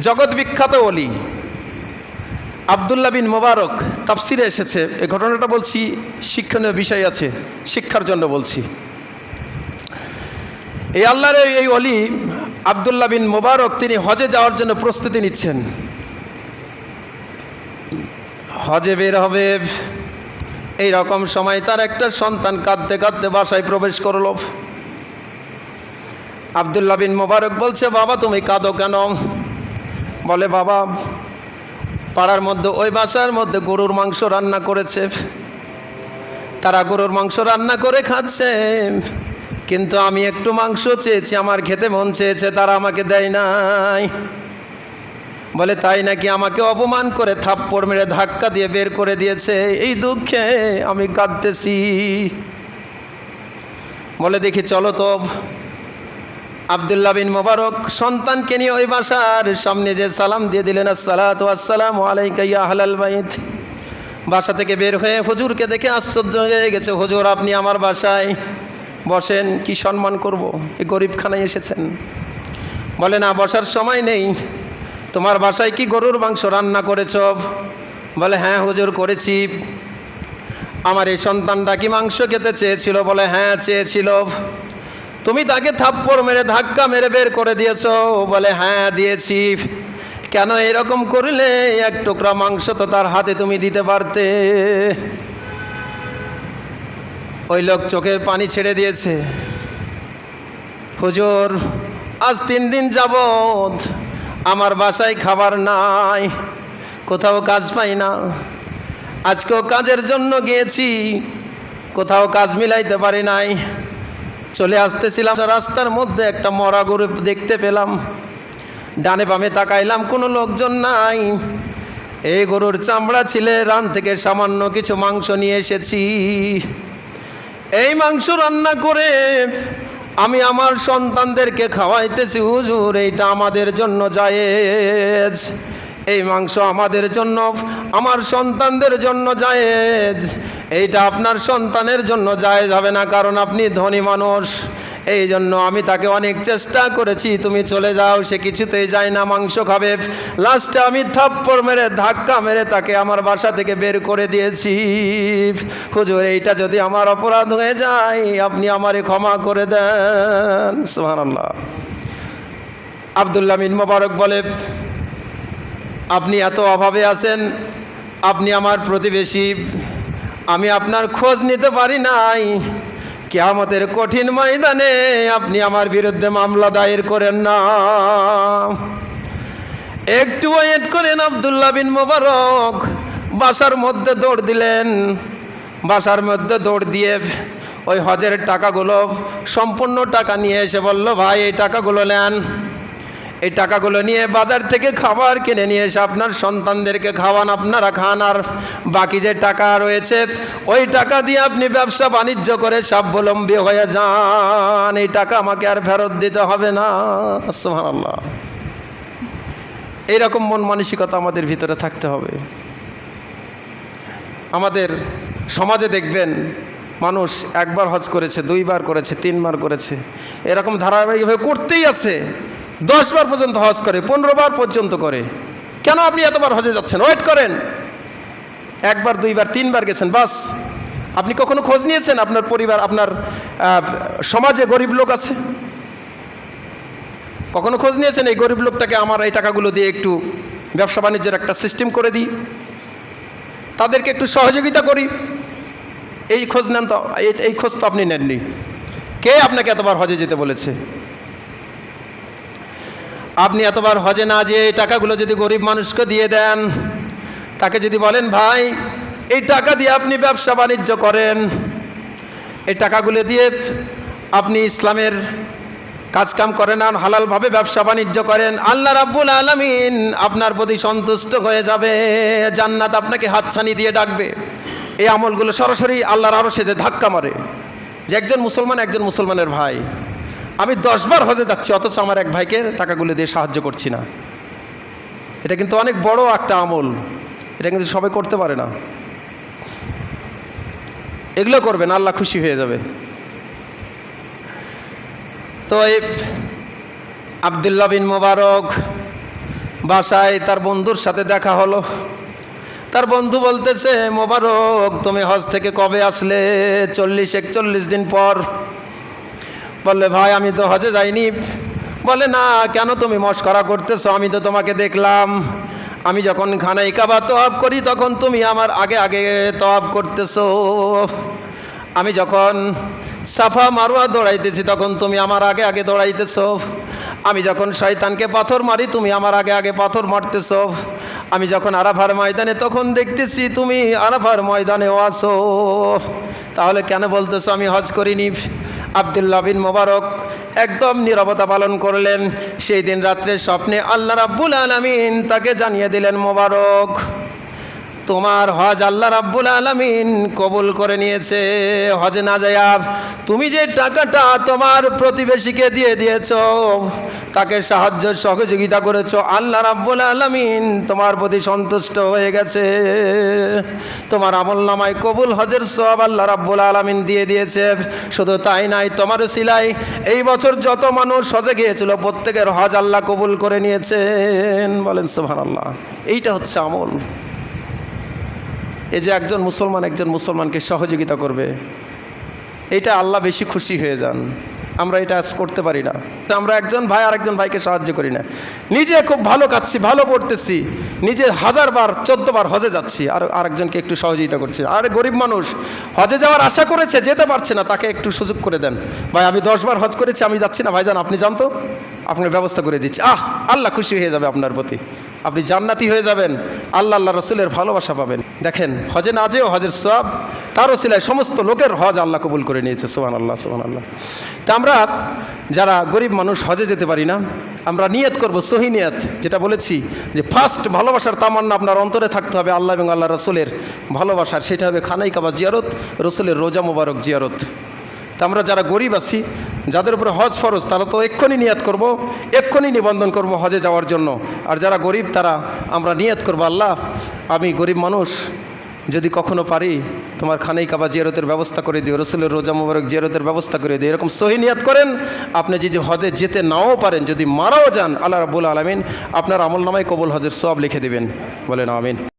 জগৎ বিখ্যাত ওলি আব্দুল্লাহ বিন মোবারক, তাফসিরে এসেছে। এই ঘটনাটা বলছি, শিক্ষণীয় বিষয় আছে, শিক্ষার জন্য বলছি। এই আল্লাহর এই ওলি আব্দুল্লাহ বিন মোবারক, তিনি হজে যাওয়ার জন্য প্রস্তুতি নিচ্ছেন। হজে বের হবে, এই রকম সময় তার একটা সন্তান কাঁদতে কাঁদতে বাসায় প্রবেশ করল। আব্দুল্লাহ বিন মোবারক বলছে, বাবা তুমি কাঁদো কেন? বলে, বাবা পাড়ার মধ্যে ওই বাসার মধ্যে গরুর মাংস রান্না করেছে, তারা গরুর মাংস রান্না করে খাচ্ছে, কিন্তু আমি একটু মাংস চেয়েছি, আমার খেতে মন চেয়েছে, তারা আমাকে দেয় নাই। বলে, তাই নাকি? আমাকে অপমান করে থাপ্পড় মেরে ধাক্কা দিয়ে বের করে দিয়েছে, এই দুঃখে আমি কাঁদতেছি। বলে, দেখি চলো তো। আব্দুল্লাহ বিন মোবারক সন্তানকে নিয়ে ওই বাসার সামনে যে সালাম দিয়ে দিলেন, আসসালাতু ওয়াসসালামু আলাইকা ইয়া আহলাল বাইত। বাসা থেকে বের হয়ে হুজুরকে দেখে আশ্চর্য হয়ে গেছে, হুজুর আপনি আমার বাসায় বসেন, কি সম্মান করব, এই গরিবখানায় এসেছেন। বলে, না বসার সময় নেই, তোমার বাসায় কি গরুর মাংস রান্না করেছ? বলে, হ্যাঁ হুজুর করেছি। আমার এই সন্তানটা কি মাংস খেতে চেয়েছিল? বলে, হ্যাঁ চেয়েছিল। তুমি তাকে থাপ্পড় মেরে ধাক্কা মেরে বের করে দিয়েছ? বলে, হ্যাঁ দিয়েছি। কেন এরকম করলে? এক টুকরা মাংস তো তার হাতে তুমি দিতে পারতে। ওই লোক চোখের পানি ছেড়ে দিয়েছে, হুজুর আজ 3 দিন যাবত আমার বাসায় খাবার নাই, কোথাও কাজ পাই না। আজকেও কাজের জন্য গিয়েছি, কোথাও কাজ মিলাইতে পারি নাই। চলে আসতেছিলাম, রাস্তার মধ্যে একটা মরা গরু দেখতে পেলাম, ডানে বামে তাকাইলাম, কোনো লোকজন নাই। এই গরুর চামড়া ছিলে, রান থেকে সামান্য কিছু মাংস নিয়ে এসেছি। এই মাংস রান্না করে আমি আমার সন্তানদেরকে খাওয়াইতেছি হুজুর, এইটা আমাদের জন্য জায়েজ। এই মাংস আমাদের জন্য, আমার সন্তানদের জন্য জায়েজ। এইটা আপনার সন্তানের জন্য জায়েজ হবে না, কারণ আপনি ধনী মানুষ। এই জন্য আমি তাকে অনেক চেষ্টা করেছি, তুমি চলে যাও, সে কিছুতেই যায় না, মাংস খাবে। লাস্টে আমি থাপ্পড় মেরে ধাক্কা মেরে তাকে আমার বাসা থেকে বের করে দিয়েছি। হুজুর এইটা যদি আমার অপরাধ হয়ে যায়, আপনি আমারে ক্ষমা করে দেন। সুবহানাল্লাহ। আব্দুল্লাহ বিন মোবারক বলে, আপনি এত অভাবে আছেন, আপনি আমার প্রতিবেশী, আমি আপনার খোঁজ নিতে পারি নাই। কিয়ামতের কঠিন ময়দানে আপনি আমার বিরুদ্ধে মামলা দায়ের করেন না। একটু ওয়েট করেন। আব্দুল্লাহ বিন মোবারক বাসার মধ্যে দৌড় দিলেন। বাসার মধ্যে দৌড় দিয়ে ওই হজের টাকাগুলো, সম্পূর্ণ টাকা নিয়ে এসে বলল, ভাই এই টাকাগুলো নেন। এই টাকাগুলো নিয়ে বাজার থেকে খাবার কিনে নিয়ে এসে আপনার সন্তানদেরকে খাওয়ান, আপনারা খান। আর বাকি যে টাকা রয়েছে, ওই টাকা দিয়ে আপনি ব্যবসা বাণিজ্য করে স্বাবলম্বী হয়ে যান। এই টাকা আমাকে আর ফেরত দিতে হবে না। সুবহানাল্লাহ। এইরকম মন মানসিকতা আমাদের ভিতরে থাকতে হবে। আমাদের সমাজে দেখবেন, মানুষ 1 বার হজ করেছে, 2 বার করেছে, 3 বার করেছে, এরকম ধারাবাহিকভাবে করতেই আছে। 10 বার পর্যন্ত হজ করে, 15 বার পর্যন্ত করে। কেন আপনি এতবার হজে যাচ্ছেন? ওয়েট করেন। 1 বার 2 বার 3 বার গেছেন, বাস। আপনি কখনো খোঁজ নিয়েছেন আপনার পরিবার, আপনার সমাজে গরিব লোক আছে? কখনো খোঁজ নিয়েছেন এই গরিব লোকটাকে আমার এই টাকাগুলো দিয়ে একটু ব্যবসা বাণিজ্যের একটা সিস্টেম করে দিই, তাদেরকে একটু সহযোগিতা করি? এই খোঁজ নেন তো? এই খোঁজ তো আপনি নেননি। কে আপনাকে এতবার হজে যেতে বলেছে? আপনি এতবার হজে না যেয়ে এই টাকাগুলো যদি গরিব মানুষকে দিয়ে দেন, তাকে যদি বলেন, ভাই এই টাকা দিয়ে আপনি ব্যবসা বাণিজ্য করেন, এই টাকাগুলো দিয়ে আপনি ইসলামের কাজকাম করেন আর হালালভাবে ব্যবসা বাণিজ্য করেন, আল্লাহ রাব্বুল আলামিন আপনার প্রতি সন্তুষ্ট হয়ে যাবে, জান্নাত আপনাকে হাতছানি দিয়ে ডাকবে। এই আমলগুলো সরাসরি আল্লাহর আরশে ধাক্কা মারে যে একজন মুসলমানের ভাই, আমি 10 বার হজে যাচ্ছি, অথচ আমার এক ভাইকে টাকাগুলো দিয়ে সাহায্য করছি না। এটা কিন্তু অনেক বড় একটা আমল, এটা কিন্তু সবাই করতে পারে না। এগুলো করবেন, আল্লাহ খুশি হয়ে যাবে। তো এই আব্দুল্লাহ বিন মোবারক বাসায় তার বন্ধুর সাথে দেখা হলো। তার বন্ধু বলতেছে, মোবারক তুমি হজ থেকে কবে আসলে? 40-41 দিন পর। বললে, ভাই আমি তো হজে যাইনি। বলে, না কেন তুমি মশকরা করতেছো? আমি তো তোমাকে দেখলাম, আমি যখন খানায় কাবা তওয়াব করি তখন তুমি আমার আগে আগে তওয়াব করতেছো, আমি যখন সাফা মারওয়া দৌড়াইতেছি তখন তুমি আমার আগে আগে দৌড়াইতেছো, আমি যখন শয়তানকে পাথর মারি তুমি আমার আগে আগে পাথর মারতেছো, আমি যখন আরাফার ময়দানে তখন দেখতেছি তুমি আরাফার ময়দানেও আসো, তাহলে কেন বলতেছো আমি হজ করিনি? আব্দুল্লাহ বিন মোবারক একদম নীরবতা পালন করলেন। সেই দিন রাত্রে স্বপ্নে আল্লাহ রাব্বুল আলামিন তাকে জানিয়ে দিলেন, মোবারক তোমার হজ আল্লাহ রাব্বুল আলামিন কবুল করে নিয়েছে। হজে না যায়া তুমি যে টাকাটা তোমার প্রতিবেশীকে দিয়ে দিয়েছো, তাকে সাহায্য সহযোগিতা করেছো, আল্লাহ রাব্বুল আলামিন তোমার প্রতি সন্তুষ্ট হয়ে গেছে, তোমার আমলনামায় কবুল হজের সওয়াব আল্লাহ রাব্বুল আলামিন দিয়ে দিয়েছে। শুধু তাই নাই, তোমার উসিলায় এই বছর যত মানুষ হজে গিয়েছিল প্রত্যেকের হজ আল্লাহ কবুল করে নিয়েছেন। বলেন সুবহানাল্লাহ। এইটা হচ্ছে আমল। এই যে একজন মুসলমানকে সহযোগিতা করবে, এটা আল্লাহ বেশি খুশি হয়ে যান। আমরা এটা করতে পারি না। আমরা একজন ভাই আর একজন ভাইকে সাহায্য করি না। নিজে খুব ভালো কাচ্ছি, ভালো পড়তেছি, নিজে 1000 বার 14 বার হজে যাচ্ছি, আর আরেকজনকে একটু সহযোগিতা করছি। আর গরিব মানুষ হজে যাওয়ার আশা করেছে, যেতে পারছে না, তাকে একটু সুযোগ করে দেন। ভাই আমি 10 বার হজ করেছি, আমি যাচ্ছি না, ভাইজান আপনি যান তো, আপনার ব্যবস্থা করে দিচ্ছি। আল্লাহ খুশি হয়ে যাবে আপনার প্রতি, আপনি জান্নাতি হয়ে যাবেন, আল্লাহ রসুলের ভালোবাসা পাবেন। দেখেন, হজে না যেও হজের সওয়াব তার ওসিলায় সমস্ত লোকের হজ আল্লাহ কবুল করে নিয়েছে। সুবহানাল্লাহ, সুবহানাল্লাহ। তা আমরা যারা গরিব মানুষ হজে যেতে পারি না, আমরা নিয়ত করব, সহি নিয়ত, যেটা বলেছি যে ফার্স্ট ভালোবাসার তামান্না আপনার অন্তরে থাকতে হবে আল্লাহ এবং আল্লাহ রসুলের ভালোবাসার। সেটা হবে খানাই কাবা জিয়ারত, রসুলের রোজা মোবারক জিয়ারত। তা আমরা যারা গরিব আছি, যাদের উপরে হজ ফরজ, তারা তো এক্ষুনি নিয়াত করব, এক্ষুনি নিবন্ধন করব হজে যাওয়ার জন্য। আর যারা গরিব তারা আমরা নিয়াত করব, আল্লাহ আমি গরিব মানুষ, যদি কখনো পারি তোমার খানাই কাবা জিয়ারতের ব্যবস্থা করে দিও, রসুলের রোজা মোবারক জিয়ারতের ব্যবস্থা করে দিও। এরকম সহি নিয়াত করেন। আপনি যদি হজে যেতে নাও পারেন, যদি মারাও যান, আল্লাহ রাব্বুল আলামিন আপনার আমলনামায় কবুল হজের সওয়াব লিখে দেবেন। বলেন আমিন।